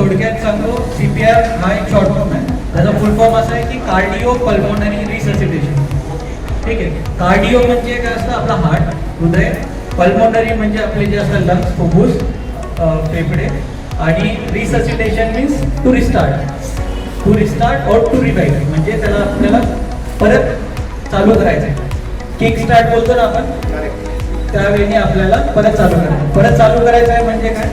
थोडक्यात सांगतो, CPR हा एक शॉर्ट फॉर्म आहे. त्याचा फुल फॉर्म असा आहे की कार्डिओ पल्मोनरी रिससिटेशन. ठीक आहे. कार्डिओ म्हणजे काय असतं, आपला हार्ट, हृदय. पल्मोनरी म्हणजे आपले जे असतात लंग्स, फुफ्फुस, फेफडे. आणि रिससिटेशन मीन्स टू रिस्टार्ट और टू रिवाइव, म्हणजे त्याला आपल्याला परत चालू करायचं आहे. किक स्टार्ट बोलतो ना आपण, त्यावेळी आपल्याला परत चालू करायचं आहे. म्हणजे काय,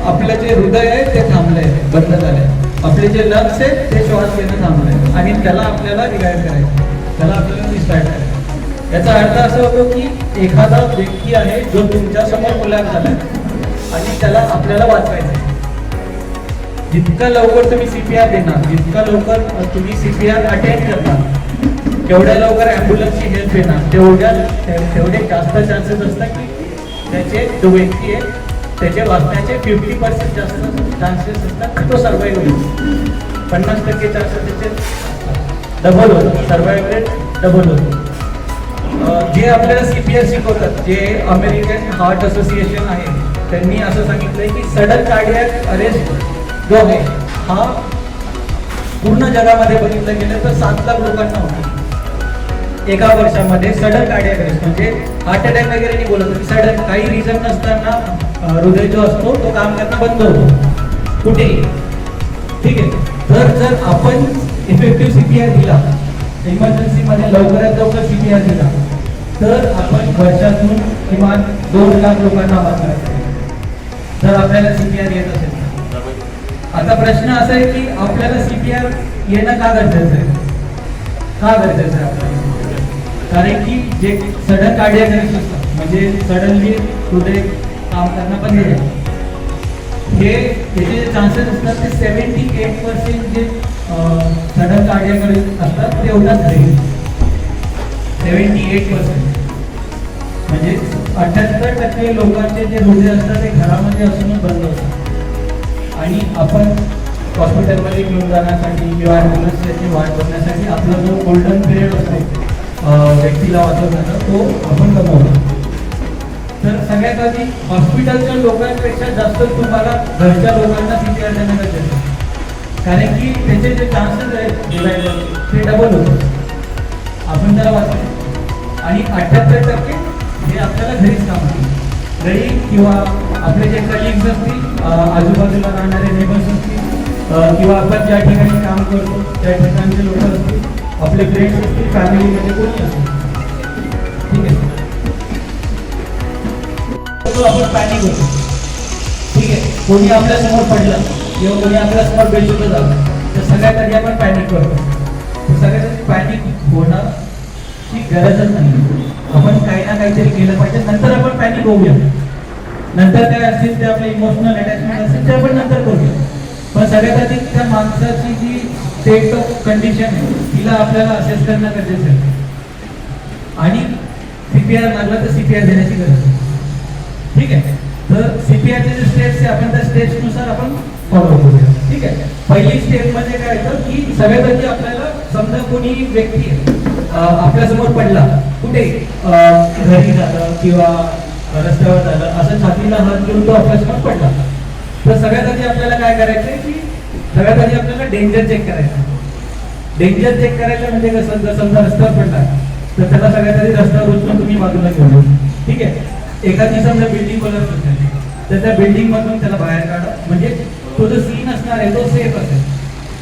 आपलं जे हृदय आहे ते थांबलंय, बंद झालंय. आपले जे लंग्स आहेत ते श्वास घेणं थांबलंय आणि त्याला आपल्याला रिवाइव करायचं, त्याला आपल्याला रिस्टार्ट करायचं. याचा अर्थ असा होतो की एखादा व्यक्ती आहे जो तुमच्या समोर कोलॅप्स झालाय आणि त्याला आपल्याला वाचवायचं आहे. जितका लवकर तुम्ही CPR देणार, जितका लवकर तुम्ही CPR अटेंड करणार, जेवढ्या लवकर ॲम्ब्युलन्सची हेल्प येणार, तेवढे जास्त चान्सेस असतात की त्याचे जो व्यक्ती आहे त्याचे वाचण्याचे 50% जास्त चान्सेस असतात की तो सर्वाईव्ह होईल. 50% चान्सेस त्याचे डबल होतं, सर्वाईव्ह रेट डबल होतो. जे आपल्याला CPR शिकवतात, जे अमेरिकन हार्ट असोसिएशन आहे, त्यांनी असं सांगितलंय की सडन कार्डियक अरेस्ट जो आहे हा पूर्ण जगामध्ये बघितलं गेलं तर 7 लाख लोकांना होतो एका वर्षामध्ये. सडन कार्डियक अरेस्ट म्हणजे हार्ट अटॅक वगैरे नाही बोलत, सडन काही रिझन नसताना हृदय जो असतो तो काम करणं बंद होतो कुठेही. ठीक आहे. तर जर आपण इफेक्टिव्ह CPR दिला, इमर्जन्सीमध्ये लवकरात लवकर CPR दिला, तर आपण वर्षातून किमान 2 लाख लोकांना वाचवायचं, जर आपल्याला CPR येत असेल. आता प्रश्न असा आहे की आपल्याला CPR येणं का गरजेचं आहे, आपल्याला? कारण की जे सडन कार्डियक अरेस्ट असतात, म्हणजे सडनली हृदय काम करणं बंद झालं, हे त्याचे जे चान्सेस असतात ते 78% जे सडन कार्डियक अरेस्ट असतात ते होतात घरी. 78% म्हणजे 78% लोकांचे जे हृदय असतात ते घरामध्ये असूनच बंद असतात. आणि आपण हॉस्पिटलमध्ये घेऊन जाण्यासाठी किंवा ॲम्ब्युलन्सची वाट बघण्यासाठी आपला जो गोल्डन पिरियड असतो व्यक्तीला वाचवण्याचा, तो आपण गमावतो. तर सगळ्यात आधी हॉस्पिटलच्या लोकांपेक्षा जास्त तुम्हाला घरच्या लोकांना CPR देणं गरजेचं आहे. कारण की त्याचे जे चान्सेस आहेत ते डबल होतं, आपण त्याला वाचतो. आणि 78% हे आपल्याला घरीच काम होईल, घरी किंवा आपले जे कलिग्स असतील, आजूबाजूला राहणारे नेबर्स असतील, किंवा आपण ज्या ठिकाणी काम करतो त्या ठिकाणचे लोक असतील, आपले फ्रेंड्स असतील, फॅमिलीमध्ये कोणी असतील. ठीक आहे. तो आपण पॅनिक होतो. ठीक आहे. कोणी आपल्या समोर पडलं किंवा कोणी आपल्या समोर बेशुद्ध झालं तर सगळ्यात आधी आपण पॅनिक करतो. सगळ्यात आधी पॅनिक होणं ही गरजच नाही. आपण काही ना काहीतरी केलं पाहिजे, नंतर आपण पॅनिक होऊया. नंतर काय असतील ते आपले इमोशनल अटॅचमेंट असतील ते आपण नंतर करूया. पण सगळ्यात आधी त्या माणसाची जी स्टेट ऑफ कंडिशन आहे तिला आपल्याला असेस करणं गरजेचं आहे. आणि CPR लागलं तर CPR देण्याची गरज आहे. ठीक आहे. तर CPRचे जे स्टेप्स आहे आपण त्या स्टेप्सनुसार आपण फॉलो करूया. ठीक आहे. पहिली स्टेप मध्ये काय येतं की सगळ्यात आधी आपल्याला, समजा कोणी व्यक्ती आपल्यासमोर पडला, कुठे घरी झालं किंवा रस्त्यावर झालं, असं छातीला हात घेऊन तो आपल्यासमोर पडला, तर सगळ्यात आधी आपल्याला काय करायचंय की सगळ्यात आधी आपल्याला डेंजर चेक करायचं. डेंजर चेक करायचं म्हणजे कसं, जर समजा रस्त्यावर पडला तर त्याला सगळ्यात आधी रस्त्यावर उचलून तुम्ही बाजूला घेऊन. ठीक आहे. एखादी समजा बिल्डिंग कोलॅप्स होते तर त्या बिल्डिंग मधून त्याला बाहेर काढा, म्हणजे तो जो सीन असणार आहे तो सेफ असेल.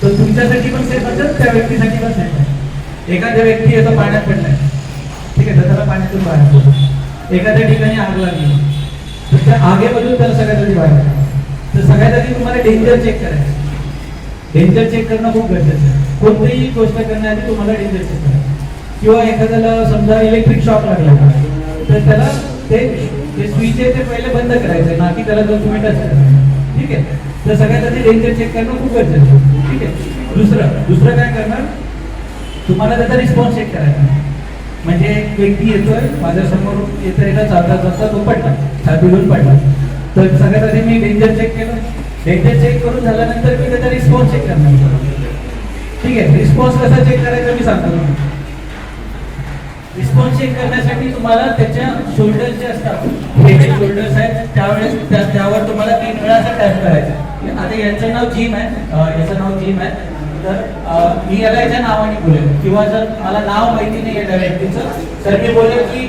तो तुमच्यासाठी पण सेफ असेल, त्या व्यक्तीसाठी पण सेफ आहे. एखाद्या व्यक्ती येतो पाण्यात पडलाय, ठीक आहे, तर त्याला पाण्यातून बाहेर पडतो. एखाद्या ठिकाणी आग लागली तर त्या आगेमधून त्याला सगळ्यात आधी बाहेर काढा. तर सगळ्यात आधी तुम्हाला डेंजर चेक करायचं. डेंजर चेक करणं खूप गरजेचं आहे. कोणतीही गोष्ट करण्याआधी तुम्हाला डेंजर चेक करायचं. किंवा एखाद्याला समजा इलेक्ट्रिक शॉक लागला तर त्याला ते स्विच आहे ते पहिले बंद करायचं, ना की त्याला जो तुम्ही टच करायचं. ठीक आहे. तर सगळ्यात आधी डेंजर चेक करणं खूप गरजेचं आहे. ठीक आहे. दुसरं काय करणार, तुम्हाला त्याचा रिस्पॉन्स चेक करायचा. म्हणजे एक व्यक्ती येतोय माझ्यासमोर, येता चालता तो पडला, छातीतून पडला, तर सगळ्यात आधी मी डेंजर चेक केलं. डेंजर चेक करून झाल्यानंतर मी त्याचा रिस्पॉन्स चेक करणार. ठीक आहे. रिस्पॉन्स कसा चेक करायचा मी सांगतो. रिस्पॉन्स चेक करण्यासाठी तुम्हाला त्याच्या शोल्डर जे असतात, हे शोल्डर्स आहेत, त्यावेळेस त्यावर तुम्हाला 3 वेळा असं टॅप करायचं. आता यांचं नाव जिम आहे, याचं नाव जिम आहे. तर मी याला याच्या नावाने बोलेल, किंवा जर मला नाव माहिती नाही आहे त्या व्यक्तीचं तर मी बोलेल की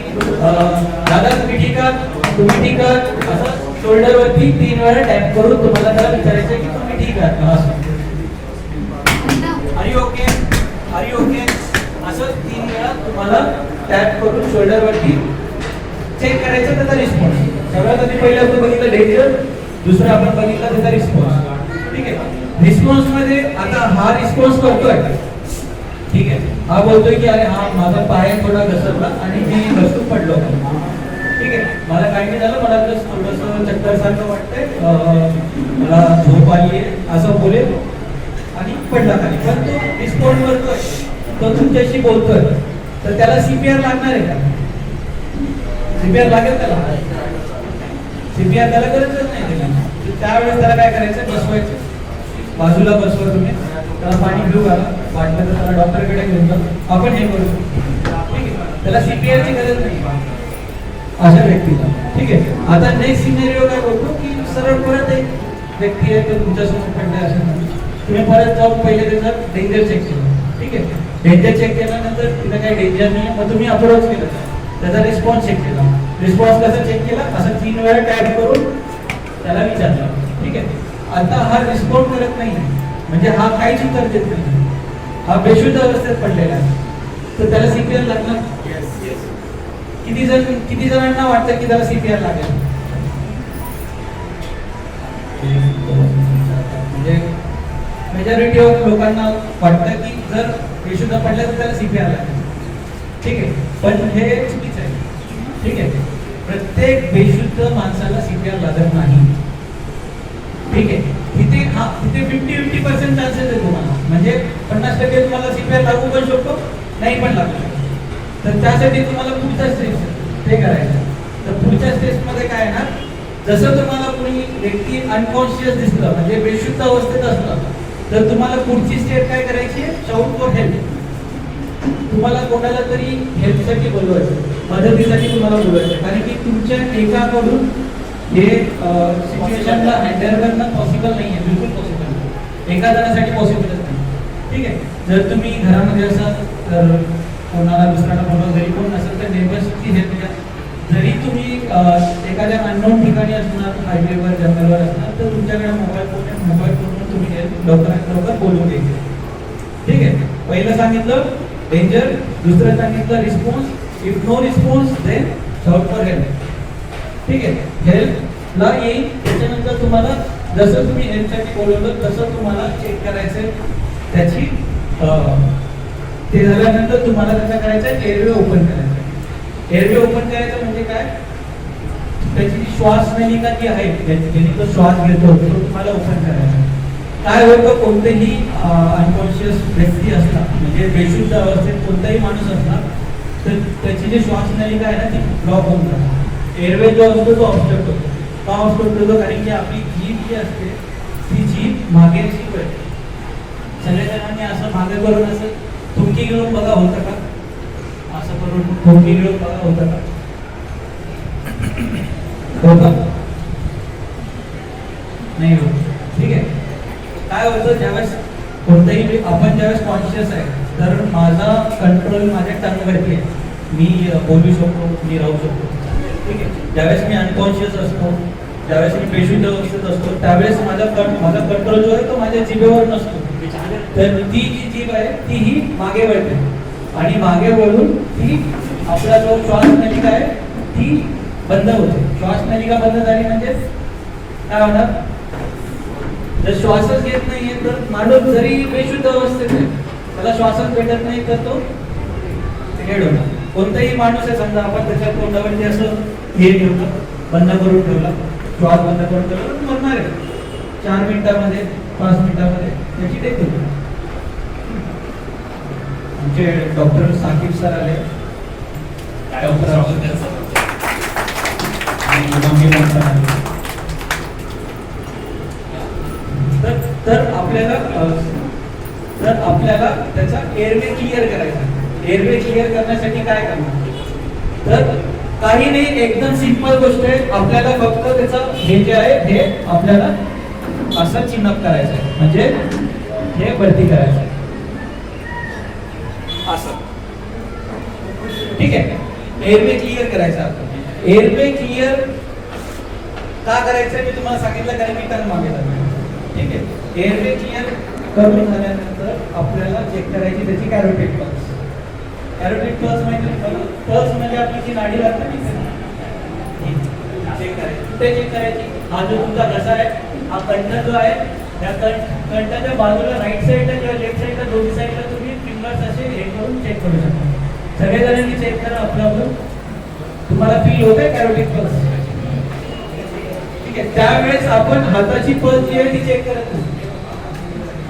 दादा तुम्ही ठीक आहात, तुम्ही ठीक आहात, असं शोल्डरवरती 3 वेळा टॅप करून तुम्हाला त्याला विचारायचं की तुम्ही ठीक आहात का, असं are you okay, are you okay, असं 3 वेळा तुम्हाला टॅप करून शोल्डरवरती चेक करायचं त्याचा रिस्पॉन्स. सगळ्यात आधी पहिलं आपण बघितलं डेंजर, दुसरं आपण बघितलं त्याचा रिस्पॉन्स. ठीक आहे, रिस्पॉन्स मध्ये आता हा रिस्पॉन्स करतोय, ठीक आहे, हा बोलतोय की अरे हा माझा पाय थोडा घसरला आणि मी घसरून पडलो, ठीक आहे, मला काही नाही झालं, मला जस्ट थोडंसं चक्कर सारखं वाटतंय, मला झोप आली आहे असं बोलेल आणि पडला खाली. पण तो रिस्पॉन्ड करतोय, तो तुमच्याशी बोलतोय, तर त्याला सीपीआर लागणार आहे का? सीपीआर लागेल त्याला? सीपीआर त्याला गरजच नाही त्याला. त्यावेळेस त्याला काय करायचं, बसवायचं, बाजूला बसवा तुम्ही, त्याला पाणी घेऊ घाला, वाटलं तर त्याला डॉक्टरकडे घेऊन जा, आपण हे करू, ठीक आहे, त्याला सीपीआरची गरज नाही अशा व्यक्तीला. ठीक आहे, आता नेक्स्ट सिनेरिओ काय बोलतो की सरळ परत एक व्यक्ती आहे तो तुमच्यासमोर पडलाय, असं तुम्ही परत जाऊन पहिले त्याचं डेंजर चेक केलं, ठीक आहे, डेंजर चेक केल्यानंतर तिथं काही डेंजर नाही, मग तुम्ही अप्रोच केलं, त्याचा रिस्पॉन्स चेक केला. रिस्पॉन्स कसा चेक केला, असं 3 वेळा टॅप करून त्याला विचारलं, ठीक आहे. आता हा रिस्पॉन्ड करत नाही, म्हणजे हा काहीच उत्तर देत नाही, हा बेशुद्ध अवस्थेत पडलेला आहे, तर त्याला सीपीआर लागणार. किती जणांना वाटतं की त्याला सीपीआर लागेल? म्हणजे मेजॉरिटी ऑफ लोकांना वाटतं की जर बेशुद्ध पडलं तर त्याला सीपीआर लागेल, ठीक आहे, पण हे चुकीचं आहे. ठीक आहे, प्रत्येक बेशुद्ध माणसाला सीपीआर लागत नाही, ठीक आहे. तिथे 50-50% चान्सेस आहे तुम्हाला, म्हणजे 50% तुम्हाला सीपीआर लागू पण शकतो, नाही पण लागू शकतो. तर त्यासाठी तुम्हाला पुढचा स्टेज ते करायचं. तर पुढच्या स्टेजमध्ये काय आहे ना, जसं तुम्हाला कोणी व्यक्ती अनकॉन्शियस दिसलं, म्हणजे बेशुद्ध अवस्थेत असलं, तर तुम्हाला पुढची स्टेप काय करायची, शाउट फॉर हेल्प. तुम्हाला कोणाला तरी हेल्पसाठी बोलवायचं, मदतीसाठी तुम्हाला बोलवायचं, कारण की तुमच्या एकाकडून हे सिच्युएशनला हँडल करणं पॉसिबल नाही आहे, बिलकुल पॉसिबल नाही, एका जणासाठी पॉसिबलच नाही. ठीक आहे, जर तुम्ही घरामध्ये असाल तर कोणाला दुसऱ्याला बोलवा, घरी कोण नसेल तर नेबर्सची हेल्प घ्या. जरी तुम्ही एखाद्या अननोन ठिकाणी असणार, हायवेवर जंगलवर असणार, तर तुमच्याकडे मोबाईल फोनवर तुम्ही हेल्प लवकरात बोलवून घ्यायचे. ठीक आहे, पहिलं सांगितलं डेंजर, दुसरं सांगितलं response, if no response then shout for help. ठीक आहे, हेल्पला येईल, त्याच्यानंतर तुम्हाला जसं तुम्ही हेल्पसाठी बोलवलं तसं तुम्हाला चेक करायचं त्याची, ते झाल्यानंतर तुम्हाला त्याचा करायचं एअरवे ओपन करायचं. एअरवे ओपन करायचं म्हणजे काय, त्याची श्वास नलिका जी आहे ज्याने तो श्वास घेतो तो तुम्हाला ओपन करायचा. काय होतं, कोणतेही अनकॉन्शियस व्यक्ती असला, म्हणजे बेशुद्ध अवस्थेत कोणताही माणूस असला, तर त्याची जी श्वास नलिका आहे ना ती ब्लॉक होऊन जाते. एअरवे जो असतो तो ऑब्स्ट्रक्ट होतो. का ऑब्स्ट्रक्ट होतो, कारण की आपली जीभ जी असते ती जीभ मागे अशी वळते. सगळ्या जणांनी असं मागे करून असं थुंकी घेऊन बघा, होतं का, असं करून थुंकी घेऊन बघा, होतं का, होतं नाही होत. ठीक आहे, काय होतं, ज्यावेळेस कोणताही आपण ज्यावेळेस कॉन्शियस आहे तर माझा कंट्रोल माझ्या टंगवरती आहे, मी बोलू शकतो, मी राहू शकतो. ठीक आहे, ज्यावेळेस मी अनकॉन्शियस असतो, ज्यावेळेस मी बेशुद्ध अवस्थेत असतो, त्यावेळेस माझा कंट्रोल जो आहे तो माझ्या जिभेवर नसतो. तर ती जी जीभ आहे ती ही मागे वळते, आणि मागे वळून ती आपला जो श्वास नलिका आहे ती बंद होते. श्वास नलिका बंद झाली म्हणजे काय होणार, जर श्वासच घेत नाहीये तर माणूस जरी बेशुद्ध अवस्थेत आहे, त्याला श्वासच भेटत नाही तर तो हेड होणार. कोणताही माणूस आहे, समजा आपण त्याच्या तोंडावरती असं हे ठेवलं, बंद करून ठेवला, श्वास बंद करून ठेवला, तर मरणार आहे 4 मिनिटामध्ये, 5 मिनिटामध्ये त्याची डेथ होते. आमचे डॉक्टर साकिब सर आले, तर आपल्याला त्याचा एअरवे क्लिअर करायचा. एअरवे क्लिअर करण्यासाठी काय करणार, तर काही नाही, एकदम सिंपल गोष्ट आहे. आपल्याला फक्त त्याचा हे जे आहे हे आपल्याला असं चिन्हप करायचं आहे, म्हणजे हे वरती करायचं आहे असं. ठीक आहे. एअरवे क्लिअर करायचं आपण. एअरवे क्लिअर का करायचं मी तुम्हाला सांगितलं, कारण मी टर्न मागे लागलो. ठीक आहे. एअरवे क्लिअर करून झाल्यानंतर आपल्याला चेक करायची त्याची कॅरोटिड पल्स. कॅरोटिड पल्स म्हणजे पल्स म्हणजे आपली जी नाडी लागते ती चेक करायची. कुठे चेक करायची? हा जो तुमचा घसा आहे, हा कंठ जो आहे, त्या कंठाच्या बाजूला राईट साईडला किंवा लेफ्ट साईडला दोन्ही साईडला तुम्ही फिंगर्स असे हे करून चेक करू शकता. सगळेजणांनी चेक करा आपलं. तुम्हाला फील होत आहे कॅरोटिड पल्स? ठीक आहे. त्यावेळेस आपण हाताची पल्स जी आहे ती चेक करत नाही,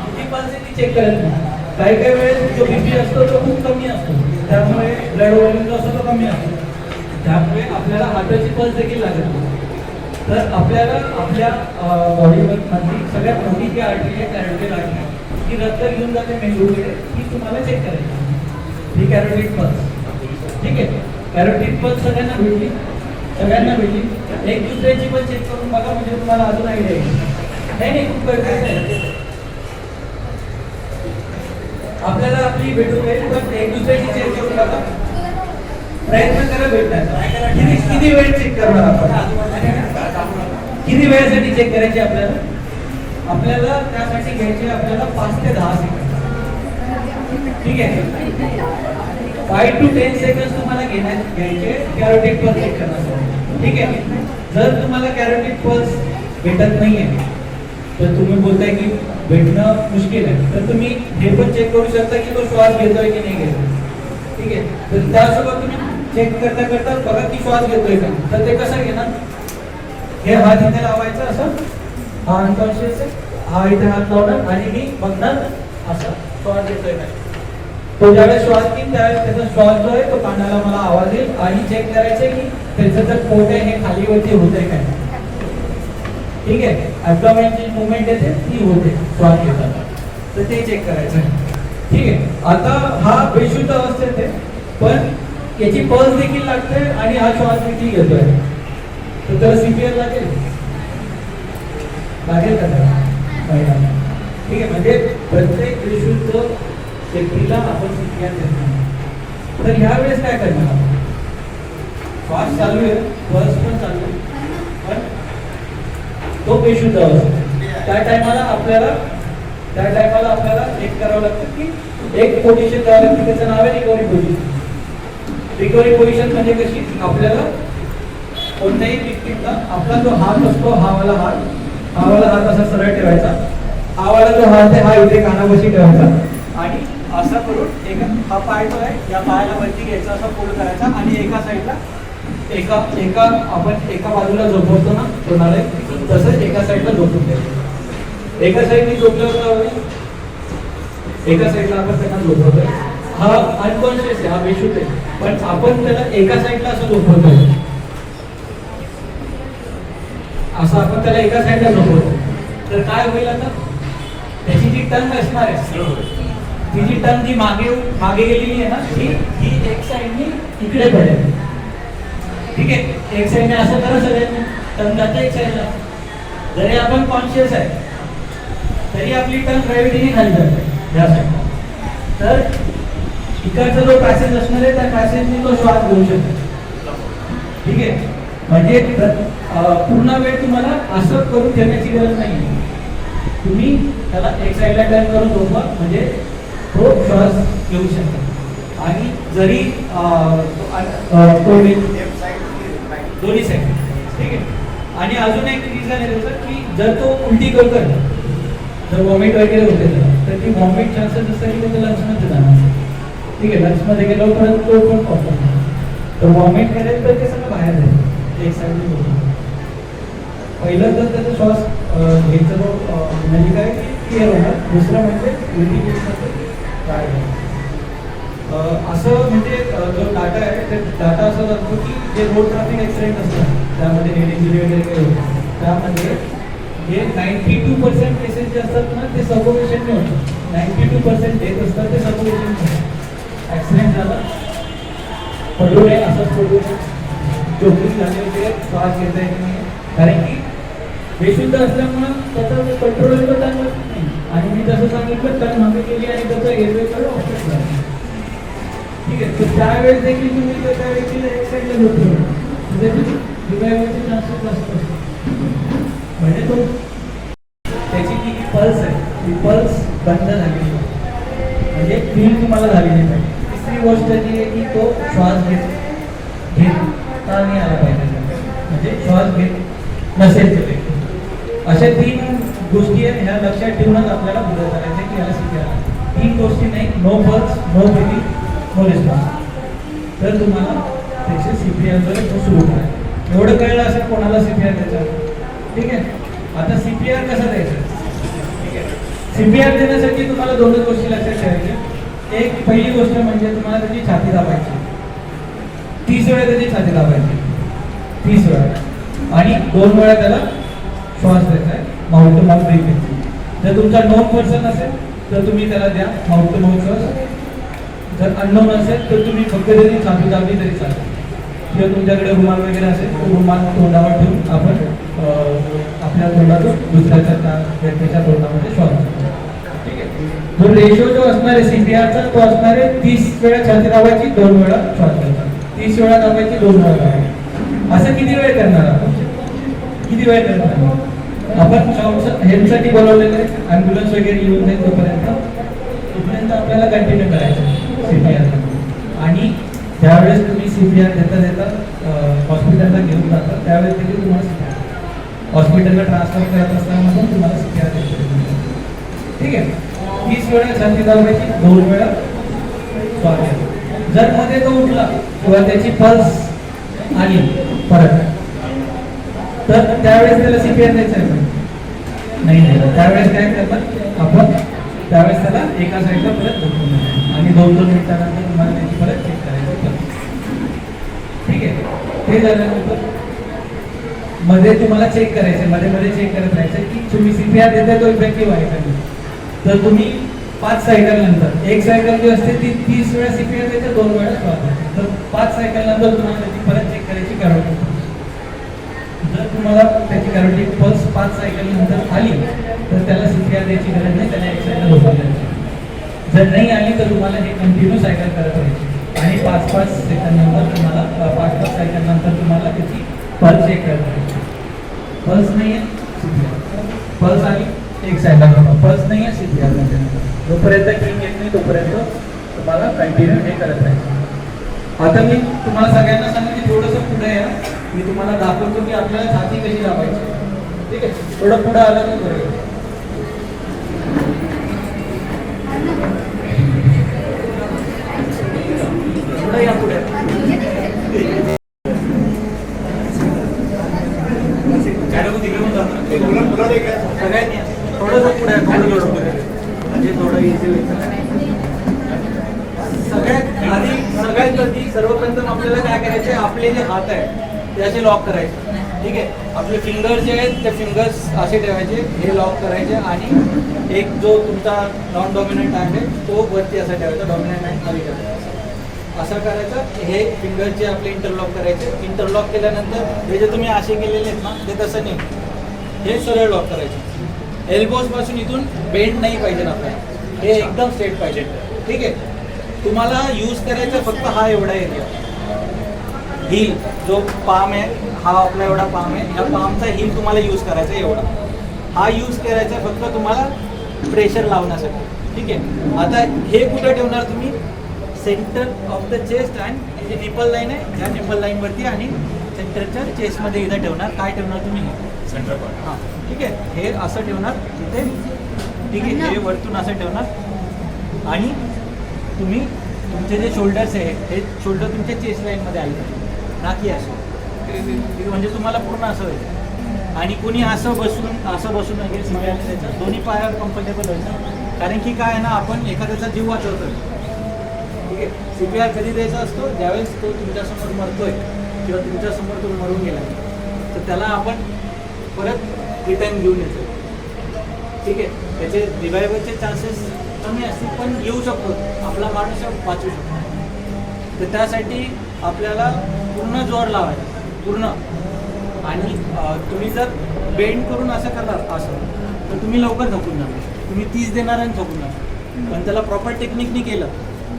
किती पल्स आहे ती चेक करत नाही. काही काही वेळेस जो बीपी असतो तो खूप कमी असतो, त्यामुळे ब्लड व्हॉल्यूम जो असतो तो कमी असतो, त्यामुळे आपल्याला हाताची पल्स देखील लागत नाही. तर आपल्याला आपल्या बॉडीमधली सगळ्यात मोठी जी आर्टरी आहे कॅरोटिड आर्टरी, ती रक्त घेऊन जाते मेंदूकडे, ती तुम्हाला चेक करायची, ही कॅरोटिड पल्स. ठीक आहे. कॅरोटिड पल्स सगळ्यांना भेटली? सगळ्यांना भेटली. एक दुसऱ्याची पण चेक करून बघा, म्हणजे तुम्हाला अजून आयडिया येईल. नाही खूप गरजेचं आहे. आपल्याला आपली भेटून जाईल, पण एक दुसऱ्याची चेक करून बघा. प्रयत्न करा भेटण्याचा. किती वेळ चेक करणार आपण? किती वेळेसाठी चेक करायची आपल्याला? आपल्याला त्यासाठी घ्यायचे आपल्याला 5 ते 10 सेकंद. ठीक आहे. 5 to 10 सेकंड तुम्हाला घ्यायचे कॅरोटिड पल्स चेक करण्यासाठी. ठीक आहे. जर तुम्हाला कॅरोटिड पल्स भेटत नाहीये, तर तुम्ही बोलताय की भेटणं मुश्किल आहे, तर तुम्ही हे पण चेक करू शकता की तो श्वास घेतोय की नाही घेतोय. ठीक आहे. तर त्यासोबत तुम्ही चेक करता करता बघा की श्वास घेतोय का. तर ते कसं घेणार? हे हात इथे लावायचं असं, हा अनकॉन्शियस आहे, हा इथे हात लावणार आणि मी बघणार असं श्वास घेतोय का. तो ज्यावेळेस श्वास घेईन त्यावेळेस त्याचा श्वास जो आहे तो कानाला मला आवाज येईल आणि चेक करायचंय की त्याचं जर पोट आहे हे खालीवरती होतंय काय. ठीक आहे. ॲब्डोमेनची मुवमेंट येते ती होते श्वास घेताना, तर ते चेक करायचं आहे. ठीक आहे. आता हा बेशुद्ध अवस्थेत आहे, पण याची पल्स देखील लागते आणि हा श्वास देखील घेतोय, तर त्याला सीपीआर लागेल का त्याला? ठीक आहे. म्हणजे प्रत्येक बेशुद्ध व्यक्तीला आपण सीपीआर देतो. तर ह्या वेळेस काय करणार? श्वास चालू आहे, पल्स पण चालू आहे, पण तो बेशुद्ध अवस्था. त्या टायमाला आपल्याला एक करावं लागतं की एक पोझिशन द्यावं लागतं, त्याचं नाव आहे रिकव्हरी पोझिशन. रिकव्हरी पोझिशन म्हणजे कशी? आपल्याला कोणत्याही व्यक्तीला आपला जो हात असतो, हा वाला हात असा सरळ ठेवायचा, हा वाला जो हात आहे हा इथे कानापाशी ठेवायचा आणि असा करून हा पाय जो आहे या पायाला वरती घ्यायचा, असा फोल्ड करायचा आणि एका साईडला आपण एका बाजूला झोपवतो ना कोणाला, तसंच एका साईडला झोपून द्यायचं. एका साईडने झोपल्यावर एका साईडला आपण त्यांना झोपवतोय, हा अनकॉन्शियस आहे, हा बेशुद्ध आहे, पण आपण त्याला एका साईडला असं झोपवतोय, असं आपण त्याला एका साईडला झोपवतो. तर काय होईल आता? त्याची जी टंग असणार आहे, ती जी टंग जी मागे गेलेली आहे ना, ही एक साईडनी इकडे पडेल. ठीक आहे. एक साईडने असं करा सगळ्यांनी, टंग जाते एक साईडला. जरी आपण कॉन्शियस आहे तरी आपली टंग ग्रॅव्हिटीने खाली जाते या साईडला. तर इकडचा जो पॅसेज असणार आहे त्या पॅसेजने तो श्वास घेऊ शकतो. ठीक आहे. म्हणजे पूर्ण वेळ तुम्हाला असं करून ठेवण्याची गरज नाही, तुम्ही त्याला एक साईडला टर्न करून झोपवा, म्हणजे तो श्वास घेऊ शकता. आणि जरी दोन्ही साईड. ठीक आहे. आणि अजून एक रिझन आहे त्याचं की जर तो उलटी करतोय, जर वॉमिट वगैरे होते तर ती वॉमिट चान्सेस असतात की त्याच्या लंग्समध्ये जाणार. ठीक आहे. लंग्समध्ये गेल्यावर परत तो पण प्रॉब्लेम. तर वॉमिट करेल तर ते सगळं बाहेर जाईल एक साईडने होतं. पहिलं तर त्याचा श्वास घ्यायचा म्हणजे काय क्लिअर होणार. दुसरं म्हणजे उलटी काय असं म्हणजे जो डाटा आहे ते डाटा असा दाखवतो की जे रोड ट्रॅफिक ॲक्सिडेंट असतात त्यामध्ये हेड इंजुरी वगैरे काही होतं, त्यामध्ये हे 92% केसेस जे असतात ना ते सफोकेशनने होतात. 92% डेथ असतात ते सफोकेशनने. ॲक्सिडेंट झाला, पडू नये, असंच पडू नये, जोखीम झाले वगैरे, श्वास घेता येत नाही, कारण की बेशुद्ध असल्यामुळं त्याचा कंट्रोल टर्न नाही आणि मी जसं सांगितलं टर्न मागे केली आणि त्याचा एअरवेकडे ऑफसेट झाला. ठीक आहे, तर त्यावेळेस देखील तुम्ही त्या व्यक्तीला एक साईडला झोपवलं रिवायवलचे चान्सेस जास्त असतात. म्हणजे तो त्याची जी पल्स आहे ती पल्स बंद झालेली म्हणजे फील तुम्हाला झालेली पाहिजे. तिसरी गोष्ट जी आहे की तो श्वास घेता नाही आला पाहिजे, म्हणजे श्वास घेत नसेल तर अशा 3 गोष्टी आहेत. ह्या लक्षात ठेवूनच आपल्याला पुढे करायचं की याला CPR 3 गोष्टी नाही, no pulse, no breathing, no response. तर तुम्हाला त्याचे CPR जर सुरू करायचं. एवढं कळलं असेल कोणाला CPR द्यायचं. ठीक आहे, आता CPR कसं द्यायचं. ठीक आहे, CPR देण्यासाठी तुम्हाला 2 गोष्टी लक्षात ठेवायच्या. एक पहिली गोष्ट म्हणजे तुम्हाला त्याची छाती दाबायची 30 वेळा, त्याची छाती दाबायची 30 वेळा आणि 2 वेळा त्याला श्वास द्यायचा आहे, माउथ टू माउथ ब्रीथिंग. जर तुमचा नोन पर्सन असेल तर तुम्ही त्याला द्या माउथ टू माउथ श्वास. जर अननोन असेल तर तुम्ही फक्त त्याची छाती दाबली तरी चालेल, किंवा तुमच्याकडे रुमाल वगैरे असेल तर रुमाल तोंडावर ठेवून आपण आपल्या तोंडातून दुसऱ्याच्या व्यक्तीच्या तोंडामध्ये श्वास घेतो. ठीक आहे, तो रेशो जो असणार आहे CPRचा तो असणार आहे 30 वेळा छाती दाबायची, 2 वेळा श्वास घ्यायचा. 30 वेळा दाबायची, 2 वेळा दाबायची. असं किती वेळ करणार आपण, किती वेळ करणार आपण. हेल्थसाठी बोलवलेलं आहे, ॲम्ब्युलन्स वगैरे येऊन जाईल तोपर्यंत आपल्याला कंटिन्यू करायचं CPR. आणि ज्यावेळेस तुम्ही CPR देता हॉस्पिटलला घेऊन जाता त्यावेळेस देखील तुम्हाला CPR हॉस्पिटलला ट्रान्सफर करत असताना तुम्हाला CPR द्यायचं. ठीक आहे, 30 वेळा छाती दाबायची, 2 वेळा श्वास घ्यायचा. जर मध्ये तो उठला किंवा त्याची पल्स आली परत तर त्यावेळेस त्याला CPR द्यायचं आहे नाही द्यायला. त्यावेळेस काय करतात आपण, त्यावेळेस त्याला एका साईडला परत झोपवून आणि 2-2 मिनिटानंतर तुम्हाला त्याची परत चेक करायची. ठीक आहे, ते झाल्यानंतर मध्ये तुम्हाला चेक करायचं, मध्ये चेक करत राहायचं की तुम्ही CPR देताय तो इफेक्टिव्ह आहे का. तर तुम्ही 5 सायकल नंतर, 1 सायकल जी असते ती 30 वेळा CPR द्यायचं, 2 वेळा श्वास घ्यायचा. तर 5 सायकल नंतर तुम्हाला त्याची परत चेक करायची कॅरोटिक. जर तुम्हाला त्याची कॅरोटिक पल्स 5 सायकल नंतर आली तर त्याला CPR द्यायची गरज नाही, त्याला 1 सायकल झोपवून द्यायची. जर नाही आली तर तुम्हाला हे कंटिन्यू सायकल करत राहायची आणि 5-5 सेकंद नंतर तुम्हाला 5-5 सेकंद नंतर तुम्हाला त्याची पल्स चेक करत राहायची. पल्स नाही आहे CPR, पल्स आली 1 सायकल, पल्स नाही आहे CPR. जोपर्यंत किंग येत नाही तोपर्यंत तुम्हाला कंटिन्यू हे करत राहायचं. आता मी तुम्हाला सगळ्यांना सांगेन की थोडंसं पुढे या, मी तुम्हाला दाखवतो की आपल्याला छाती कशी दाबायची. ठीक आहे, थोडं पुढे आलं तर बरोबर. पुढे या, पुढे सगळ्यांनी थोडंसं पुढे थोडं म्हणजे थोडं इझी होईल. सगळ्यात आधी सर्वप्रथम आपल्याला काय करायचे, आपले जे हात आहे ते असे लॉक करायचे. ठीक आहे, आपले फिंगर्स जे आहेत ते फिंगर्स असे ठेवायचे, हे लॉक करायचे आणि एक जो तुमचा नॉन डॉमिनंट हँड आहे तो वरती असा ठेवायचा, डॉमिनंट हँड खाली ठेवायचा. असं करायचं. हे फिंगरचे आपले इंटरलॉक करायचे. इंटरलॉक केल्यानंतर हे जे तुम्ही असे केलेले आहेत ना ते तसं नाही, हे सरळ लॉक करायचे. एल्बोज पासून इथून बेंड नाही पाहिजे ना आपल्याला, हे एकदम स्ट्रेट पाहिजे. ठीक आहे, तुम्हाला यूज करायचा फक्त हा एवढा एरिया, हील जो पाम आहे हा आपला एवढा पाम आहे, ह्या पामचा हील तुम्हाला यूज करायचा एवढा. हा यूज करायचा फक्त तुम्हाला प्रेशर लावण्यासाठी. ठीक आहे, आता हे कुठे ठेवणार तुम्ही, सेंटर ऑफ द चेस्ट आणि जी निपल लाईन आहे त्या निपल लाईनवरती आणि सेंटरच्या चेस्टमध्ये इथं ठेवणार. काय ठेवणार तुम्ही, सेंटर पॉईंट. हां, ठीक आहे, हे असं ठेवणार इथे. ठीक आहे, हे वरतून असं ठेवणार आणि तुम्ही तुमचे जे शोल्डर्स आहे हे शोल्डर तुमच्या चेस्ट लाईनमध्ये आले ना की असं, म्हणजे तुम्हाला पूर्ण असं होईल. आणि कोणी असं बसून वगैरे सीपीआर द्यायचं, दोन्ही पायावर कम्फर्टेबल व्हायचं. कारण की काय आहे ना, आपण एखाद्याचा जीव वाचवतो. ठीक आहे, CPR कधी द्यायचा असतो, ज्यावेळेस तो तुमच्यासमोर मरतोय किंवा तुमच्यासमोर तो मरून गेला तर त्याला आपण परत रिटर्न घेऊन येतो. ठीक आहे, त्याचे रिवायवलचे चान्सेस कमी असतील पण येऊ शकतो, आपला माणूस वाचू शकतो. तर त्यासाठी आपल्याला पूर्ण जोर लावायचा, पूर्ण. आणि तुम्ही जर बेंड करून असं करणार असं तर तुम्ही लवकर झोपून जाणार. तुम्ही 30 देणार आणि झोपून जाणार. पण त्याला प्रॉपर टेक्निकनी केलं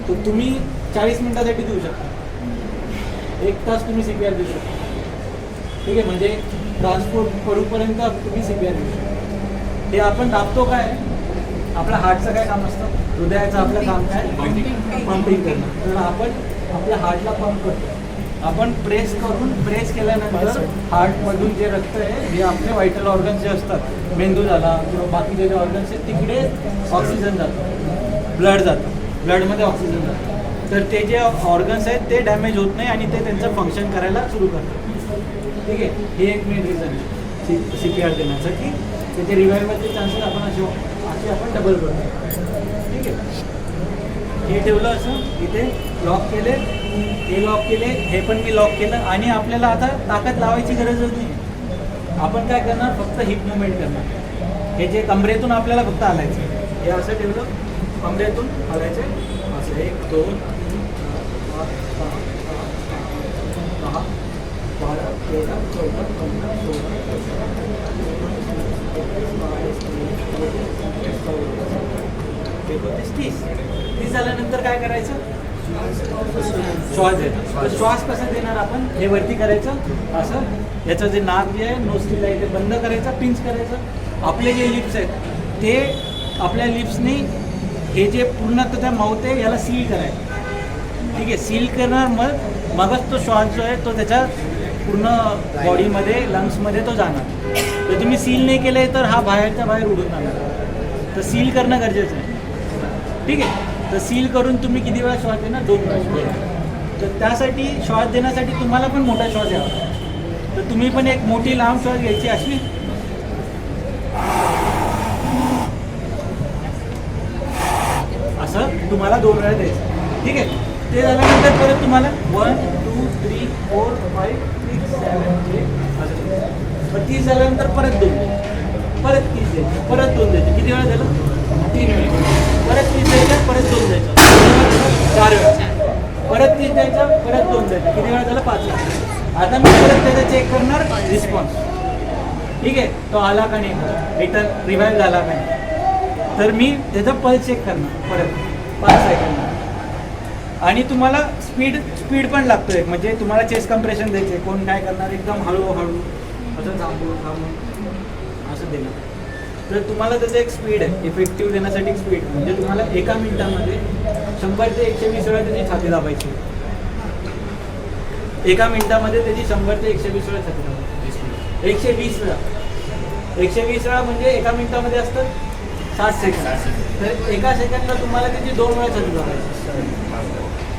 तर तुम्ही 40 मिनिटासाठी देऊ शकता. 1 तास तुम्ही CPR देऊ शकता. ठीक आहे, म्हणजे ट्रान्सपोर्ट करूपर्यंत तुम्ही CPR देऊ शकता. हे आपण दाबतो काय, आपल्या हार्टचं काय काम असतं, हृदयाचं आपलं काम काय, पंपिंग करणं. तर आपण आपल्या हार्टला पंप करतो. आपण प्रेस केल्यानंतर हार्टमधून जे रक्त आहे हे आपले व्हायटल ऑर्गन्स जे असतात, मेंदू झाला किंवा बाकीचे जे ऑर्गन्स आहेत तिकडे ऑक्सिजन जातं, ब्लड जातं, ब्लडमध्ये ऑक्सिजन जातं. तर ते जे ऑर्गन्स आहेत ते डॅमेज होत नाही आणि ते त्यांचं फंक्शन करायला सुरू करतात. ठीक आहे, हे एक मेन रिझन आहे CPR देण्याचं, की त्याचे रिवायवलचे चान्सेस आपण असे आपण डबल करतो. ठीक आहे, हे ठेवलं असं, इथे लॉक केले, हे लॉक केले, हे पण मी लॉक केलं. आणि आपल्याला आता ताकद लावायची गरजच नाही. आपण काय करणार, फक्त हिप मुवमेंट करणार. हे जे कमरेतून आपल्याला फक्त हलायचं, हे असं ठेवलं, कमरेतून हलायचे असं 1 2 3 4 5 6 7 8 9 10 12 13 14 15 16 30 झाल्यानंतर काय करायचं, श्वास देणार. श्वास कसा देणार आपण, हे वरती करायचं असं, याचं जे नाक जे आहे नोस्ट्रिल आहे ते बंद करायचं, पिंच करायचं. आपले जे लिप्स आहेत ते आपल्या लिप्सनी हे जे पूर्ण त्या माउथ आहे याला सील करायचं. ठीक आहे, सील करणार, मगच तो श्वास जो आहे तो त्याच्या पूर्ण बॉडीमध्ये लंग्समध्ये तो जाणार. तर तुम्ही सील नाही केलं तर हा बाहेरच्या बाहेर उडून जाणार. तर सील करणं गरजेचं आहे. ठीक आहे, तर सील करून तुम्ही किती वेळा श्वास देणार, 2 वेळा. तर त्यासाठी श्वास देण्यासाठी तुम्हाला पण मोठा श्वास द्यावा. तर तुम्ही पण एक मोठी लांब श्वास घ्यायची अशी, असं तुम्हाला 2 वेळा द्यायचं. ठीक आहे, ते झाल्यानंतर परत तुम्हाला 1 2 3 4 5 6 7 8 असं. मग 30 झाल्यानंतर परत 2, परत 30 द्यायचं, परत 2 द्यायचं. किती वेळा झालं, 3 वेळा. परत 30 द्यायचं, परत 2 द्यायचं, 4 वेळा. परत 30 द्यायचं, परत 2 द्यायचं. किती वेळा झालं, 5 वेळा. आता मी परत त्याचा चेक करणार रिस्पॉन्स. ठीक आहे, तो आला का नाही, रिटर्न रिवाईव्ह झाला का नाही. तर मी त्याचा पल्स चेक करणार परत 5 सेकंद. आणि तुम्हाला स्पीड पण लागतो एक, म्हणजे तुम्हाला चेस्ट कम्प्रेशन द्यायचे. कोण काय करणार, एकदम हळूहळू असं थांबून असं देणार. तर तुम्हाला त्याचं एक स्पीड आहे, इफेक्टिव्ह देण्यासाठी एक स्पीड. म्हणजे तुम्हाला 1 मिनिटामध्ये 100 ते 120 वेळा त्याची छाती दाबायची. 1 मिनिटामध्ये त्याची 100 ते 120 वेळा छाती दाबायची. 120 वेळा, 120 वेळा म्हणजे 1 मिनिटामध्ये असतात 60 सेकंद. तर 1 सेकंदला तुम्हाला त्याची 2 वेळा छाती दाबायची.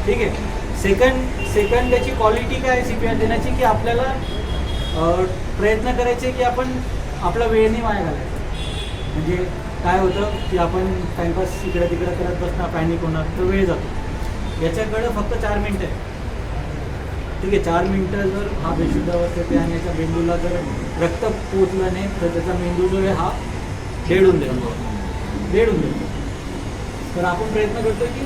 ठीक आहे, सेकंड त्याची क्वालिटी काय आहे CPR देण्याची, की आपल्याला प्रयत्न करायचे की आपण आपला वेळ नाही वाया घालायचा. म्हणजे काय होतं की आपण टाईमपास इकडे तिकडे करत बसणार, पॅनिक होणार, तर वेळ जातो. याच्याकडं फक्त 4 मिनटं आहे. ठीक आहे, 4 मिनटं जर हा बेशुद्ध अवस्थेत आणि याच्या मेंदूला जर रक्त पोचलं नाही तर त्याचा मेंदू जो आहे हा डेडून देतो. तर आपण प्रयत्न करतो की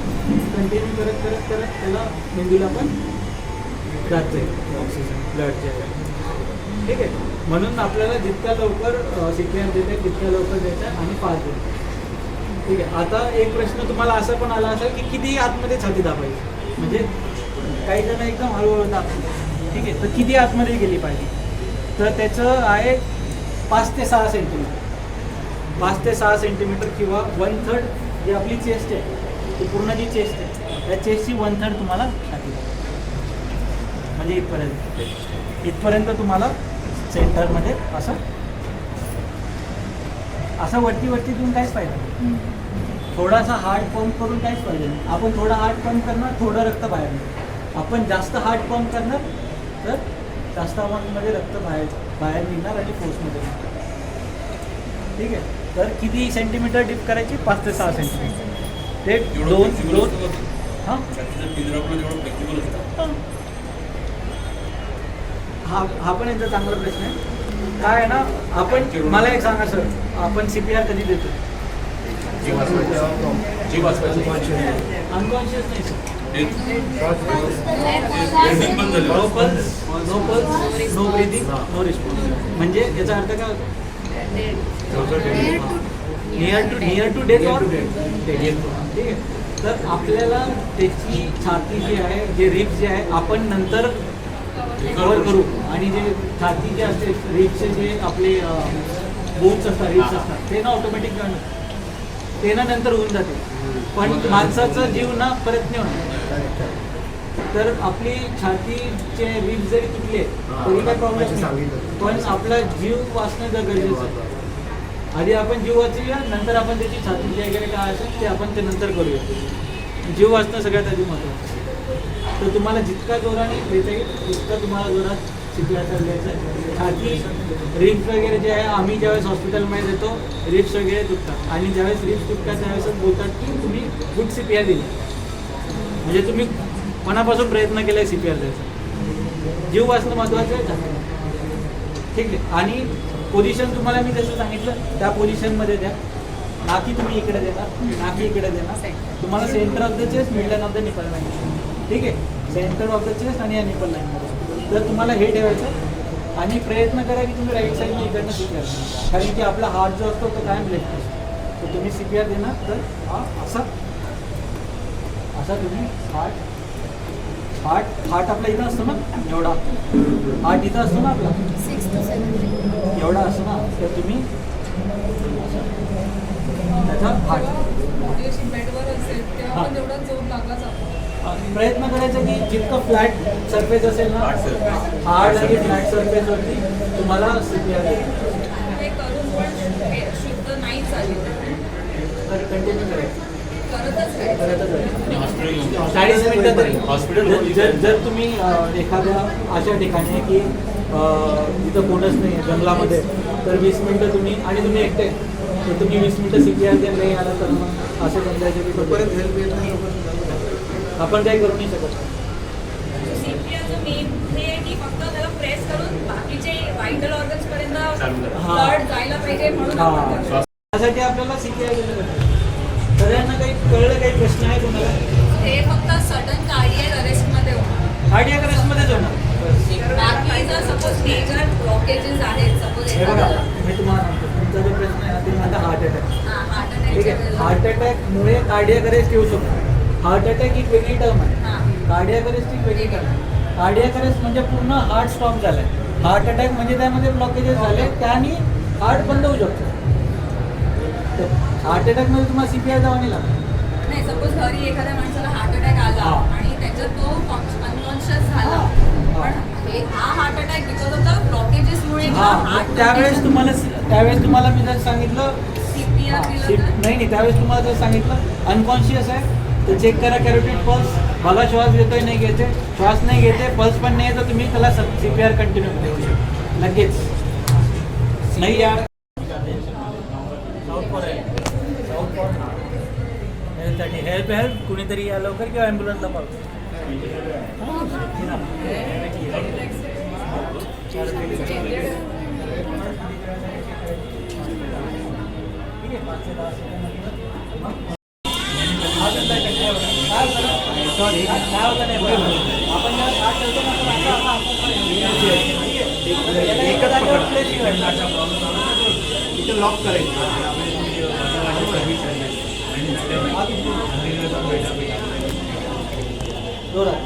कंटिन्यू करत त्याला मेंदूला पण जातं आहे ऑक्सिजन, ब्लडचे. ठीक आहे, म्हणून आपल्याला जितक्या लवकर CPR देते तितक्या लवकर द्यायचं आणि फास्ट द्यायचं. ठीक आहे, आता एक प्रश्न तुम्हाला असा पण आला असेल की किती आतमध्ये छाती दाबायची. म्हणजे काही जण एकदम हळूहळू दाबतात. ठीक आहे, तर किती आतमध्ये गेली पाहिजे, तर त्याचं आहे 5 ते 6 सेंटीमीटर. 5 ते 6 सेंटीमीटर किंवा 1/3 जी आपली चेस्ट आहे, ती पूर्ण जी चेस्ट आहे त्या चेस्टची 1/3 तुम्हाला छाती दाबायची. म्हणजे इथपर्यंत तुम्हाला सेंटरमध्ये असं वरती देऊन काहीच पाहिजे नाही. थोडासा हार्ट पंप करून काहीच पाहिजे नाही. आपण थोडा हार्ट पंप करणार, थोडं रक्त बाहेर निघणार. आपण जास्त हार्ट पंप करणार तर जास्त अमाऊंटमध्ये रक्त बाहेर निघणार आणि फोर्समध्ये निघणार. ठीक आहे, तर किती सेंटीमीटर डिप करायची, 5 ते 6 सेंटीमीटर. ते 2 हां हा पण यांचा चांगला प्रश्न आहे. काय आहे ना, आपण मला एक सांगा सर, आपण CPR कधी देतो, अनकॉन्शियस नाही sir. No pulse, no pulse, no breathing, no response. म्हणजे याचा अर्थ काय होतो? नियर टू डेथ ऑर ठीक आहे. तर आपल्याला त्याची छाती जी आहे, जे रिब्स जे आहे, आपण नंतर कव्हर करू. आणि जे छाती जे असते, रिब्सचे जे आपले बोन्स असतात, रिब्स असतात, ते ना ऑटोमॅटिक ते ना नंतर होऊन जाते. पण माणसाचा जीव ना परत नाही होणार. तर आपली छातीचे रिब्स जरी तुटले तरी काय प्रॉब्लेम नाही, पण आपला जीव वाचणं गरजेचं आहे. आधी आपण जीव वाचूया, नंतर आपण त्याची छाती जे वगैरे काय असेल ते आपण ते नंतर करूया. जीव वाचणं सगळ्यात आधी महत्त्वाचं. तर तुम्हाला जितका जोराने देता येईल तितका तुम्हाला जोरात CPR द्यायचं आहे. छाती रिब्स वगैरे जे आहे, आम्ही ज्यावेळेस हॉस्पिटलमध्ये देतो रिब्स वगैरे तुटतात, आणि ज्यावेळेस रिब्स तुटतात त्यावेळेसच बोलतात की तुम्ही गुड CPR दिली, म्हणजे तुम्ही मनापासून प्रयत्न केला CPR द्यायचा. जीव वाचणं महत्त्वाचं आहे. ठीक आहे. आणि पोझिशन तुम्हाला मी जसं सांगितलं त्या पोझिशनमध्ये द्या. नाकी तुम्ही इकडे देणार, नाकी इकडे देणार. तुम्हाला centre of the chest, middle of the nipple line. ठीक आहे, सेंटर ऑफ द चेस्ट आणि या निपल लाईनमध्ये. तर तुम्हाला हे ठेवायचं आणि प्रयत्न करा की तुम्ही राईट साईडने इकडनं CPR देणार, कारण की आपला हार्ट जो असतो तो कायम लेफ्ट असतो. तर तुम्ही CPR देणार तर हा असा तुम्ही हार्ट आपला इथं असतो ना, एवढा हार्ट इथं असतो ना आपला, एवढा असतो ना. तर तुम्ही त्याचा हार्ट प्रयत्न करायचा की जितकं फ्लॅट सरफेस असेल ना, हार्ड आणि फ्लॅट सरफेसवरती तुम्हाला CPR तर कंटिन्यू करायचं. 40 मिनिटं तरी हॉस्पिटल. जर तुम्ही एखाद्या अशा ठिकाणी की तिथं कोणच नाही जंगलामध्ये, तर 20 मिनिटं तुम्ही, आणि तुम्ही एकटे, तर तुम्ही 20 मिनिटं CPR दे नाही आलं तर मग असं समजायचं की तोपर्यंत हेल्प येत नाही, आपण काही करू नाही शकत. CPRचं मेन हे आहे की फक्त त्याला प्रेस करून बाकीचे व्हायटल ऑर्गन्स पर्यंत ब्लड जायला पाहिजे म्हणून त्यासाठी आपल्याला CPR दिलं पाहिजे. सगळ्यांना काही कळलं? काही प्रश्न आहे तुम्हाला? हे फक्त सडन कार्डियक अरेस्टमध्ये होणार, कार्डियक अरेस्टमध्येच होणार. बाकी जर सपोज मेजर ब्लॉकेजेस आहेत, सपोज हे बघा मी तुम्हाला सांगतो, तुमचा जो प्रश्न आहे ते माझा हार्ट अटॅक. ठीक आहे, हार्ट अटॅकमुळे कार्डियक अरेस्ट येऊ शकतो. हार्ट अटॅक एक वेगळी टर्म आहे, कार्डियक अरेस्ट एक वेगळी टर्म आहे. कार्डियक अरेस्ट म्हणजे पूर्ण हार्ट स्टॉप झालाय. हार्ट अटॅक म्हणजे त्यामध्ये ब्लॉकेजेस झाले, त्याने हार्ट बंद होऊ शकतो. हार्ट अटॅकमध्ये तुम्हाला CPR द्यावा नाही लागत. नाही, सपोज घरी एखाद्या माणसाला हार्ट अटॅक आला आणि त्याच्यात तो अनकॉन्शियस झाला, पण हा heart attack because of the ब्लॉकेजेसमुळे त्यावेळेस तुम्हाला मी जर सांगितलं CPR दिलं नाही, त्यावेळेस तुम्हाला जर सांगितलं अनकॉन्शियस आहे तर चेक करा कॅरोटिड पल्स, बघा श्वास घेतोय नाही घेते, श्वास नाही घेते, पल्स पण नाही, तर तुम्ही त्याला CPR कंटिन्यू देऊ शकता लगेच. नाही यार, हेल्प कुणीतरी या लवकर, किंवा ॲम्ब्युलन्सला पाठवा. सॉरी, काय होतं नाही, आपण जेव्हा ठेवतो ना लॉक करायचं. जोरात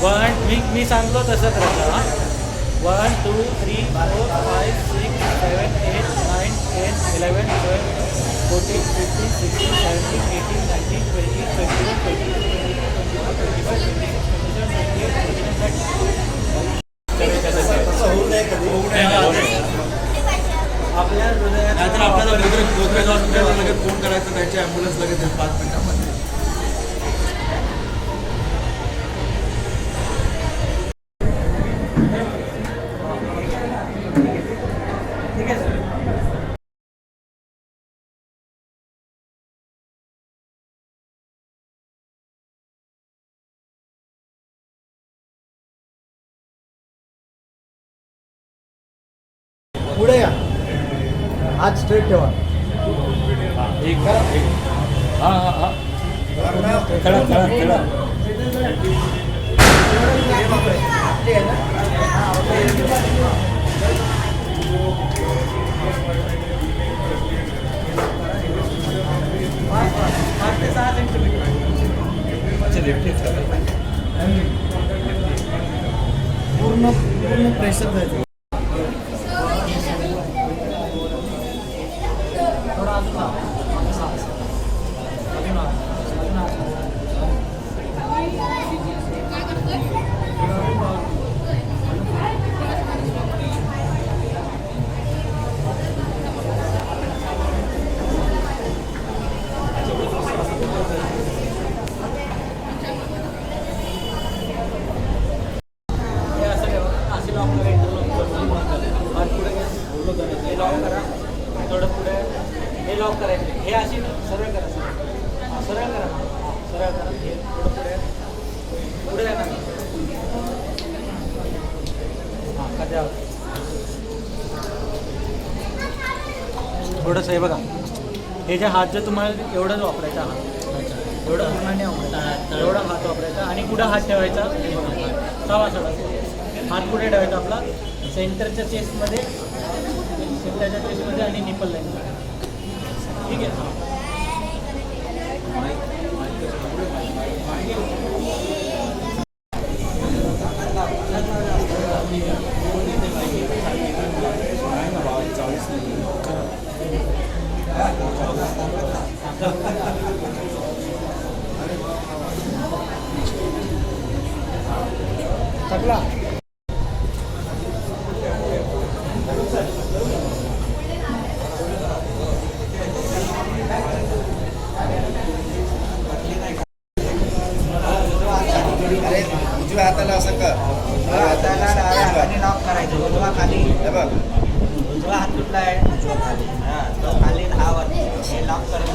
मी सांगतो तसं करायचं. 1 2 3 4 5 6 7 8 9 10 11 12 14 15 16 17 18 19 20 21 22 23 24 25 तसं होऊ नये कधी. आपल्या हृदयात नाहीतर आपल्याला गोदरेज हॉस्पिटलला लगेच फोन करायचं, त्याची ॲम्ब्युलन्स लगेच येईल 5 मिनिटामध्ये. ठीक आहे सर. पुढे या, हात स्ट्रेट ठेवा. पाच ते 6 सेंटीमीटर. पूर्ण प्रेशर द्यायचं. थोडा अजून लावा. अजून लावा. अजून लावा. हे असं ठेवा. असे लॉक करा. इंटरलॉक करा. हात पुढे घ्या. हे लॉक करा. थोडं पुढे हे लॉक करायचे. हे अशी सरळ करा. सरळ करा. सरळ करा. हे थोडं पुढे पुढे आहे ना. हां का थोडंसं हे बघा. हे जे हात जे तुम्हाला एवढंच वापरायचा हात एवढं पूर्ण नाही वापरायचा. एवढा हात वापरायचा आणि कुठं हात ठेवायचा सवा सोडा. हात कुठे ठेवायचा आपला सेंटरच्या चेस्टमध्ये आणि निपल लाईन. ठीक आहे. हां टाकला. उजव्या हाताला असं कर. हाताला डाव्या हाताने लॉक करायचं. उजवा खाली, हे बघ. उजवा हात कुठला आहे? उजवा खाली. हां, तो खाली हा वर. हे लॉक करून